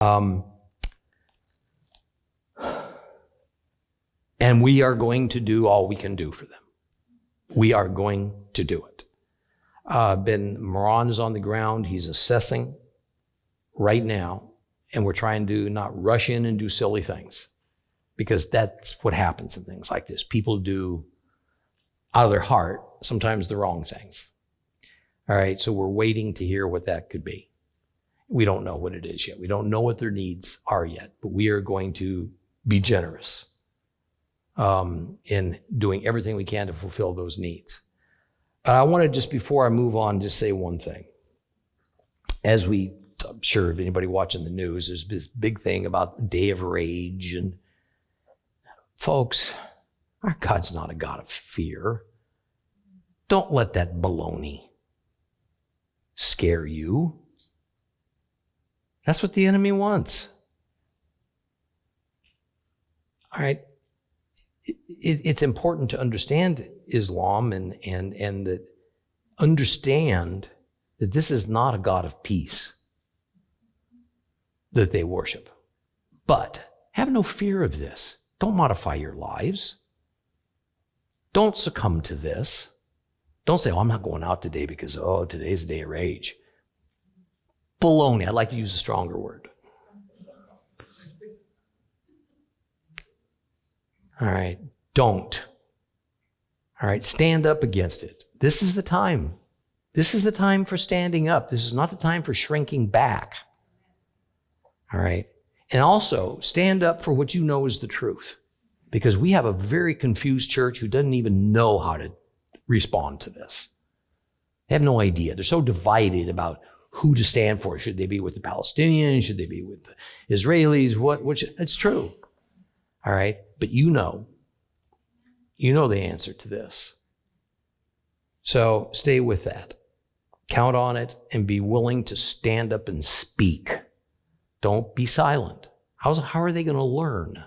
And we are going to do all we can do for them. We are going to do it. Moran is on the ground. He's assessing right now. And we're trying to not rush in and do silly things, because that's what happens in things like this. People do, out of their heart, sometimes the wrong things. All right, so we're waiting to hear what that could be. We don't know what it is yet. We don't know what their needs are yet, but we are going to be generous in doing everything we can to fulfill those needs. But I want to, just before I move on, just say one thing. I'm sure if anybody watching the news, there's this big thing about the Day of Rage. And folks, our God's not a God of fear. Don't let that baloney scare you. That's what the enemy wants. All right. It's important to understand Islam and that understand that this is not a God of peace that they worship. But have no fear of this. Don't modify your lives. Don't succumb to this. Don't say, I'm not going out today because, today's a day of rage. Baloney. I'd like to use a stronger word. All right. Don't. All right. Stand up against it. This is the time. This is the time for standing up. This is not the time for shrinking back. All right. And also stand up for what you know is the truth, because we have a very confused church who doesn't even know how to respond to this. They have no idea. They're so divided about who to stand for. Should they be with the Palestinians? Should they be with the Israelis? It's true. All right. But you know the answer to this. So stay with that. Count on it and be willing to stand up and speak. Don't be silent. How are they going to learn?